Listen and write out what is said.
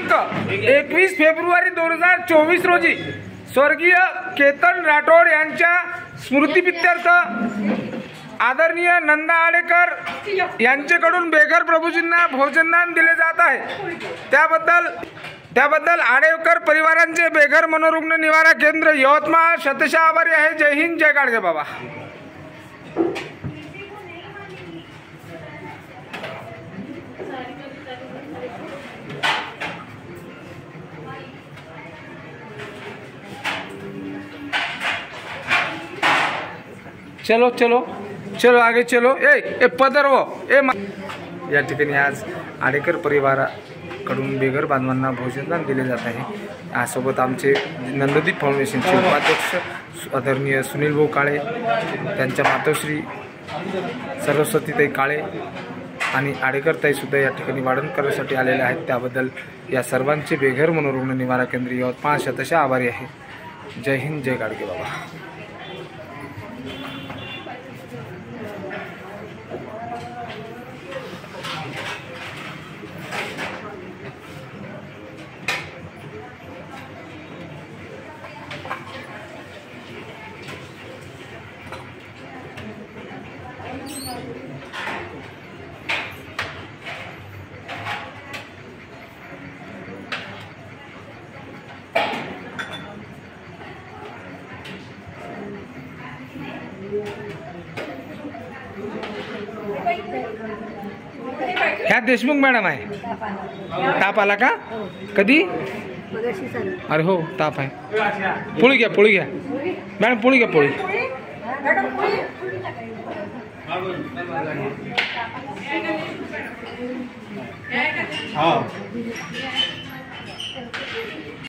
दिनांक 21 फेब्रुवारी 2024 रोजी स्वर्गीय केतन राठोड यांच्या स्मृतिप्रीत्यर्थ आदरणीय नंदा आडेकर यांच्याकडून बेघर प्रभूजींना भोजनदान दिले जात आहे। त्याबद्दल आडेकर परिवारांचे बेघर मनोरुग्ण निवारा केंद्र यवतमाळ शतशः आभारी आहे। जय हिंद, जय गाडगे बाबा। चलो चलो चलो आगे चलो। ए पदर वो या ठिकाणी आज आडेकर परिवाराकडून बेघर बांधवांना भोजनदान दिले जात आहे। यासोबत आमचे नंददीप फाउंडेशनचे उपाध्यक्ष आदरणीय सुनील भाऊ काळे, त्यांच्या मातोश्री सरस्वतीताई काळे आणि आडेकर ताई सुद्धा या ठिकाणी वाढण करण्यासाठी आलेले आहेत। त्याबद्दल या सर्वांचे बेघर मनोरुग्ण निवारा केंद्र यवतमाळ शतशः आभारी आहे। जय हिंद, जय गाडगे बाबा। ह्या देशमुख मॅडम आहे। ताप आला का कधी? अरे हो, ताप आहे। पोळी घ्या मॅडम, पोळी घ्या पोळी। हाँ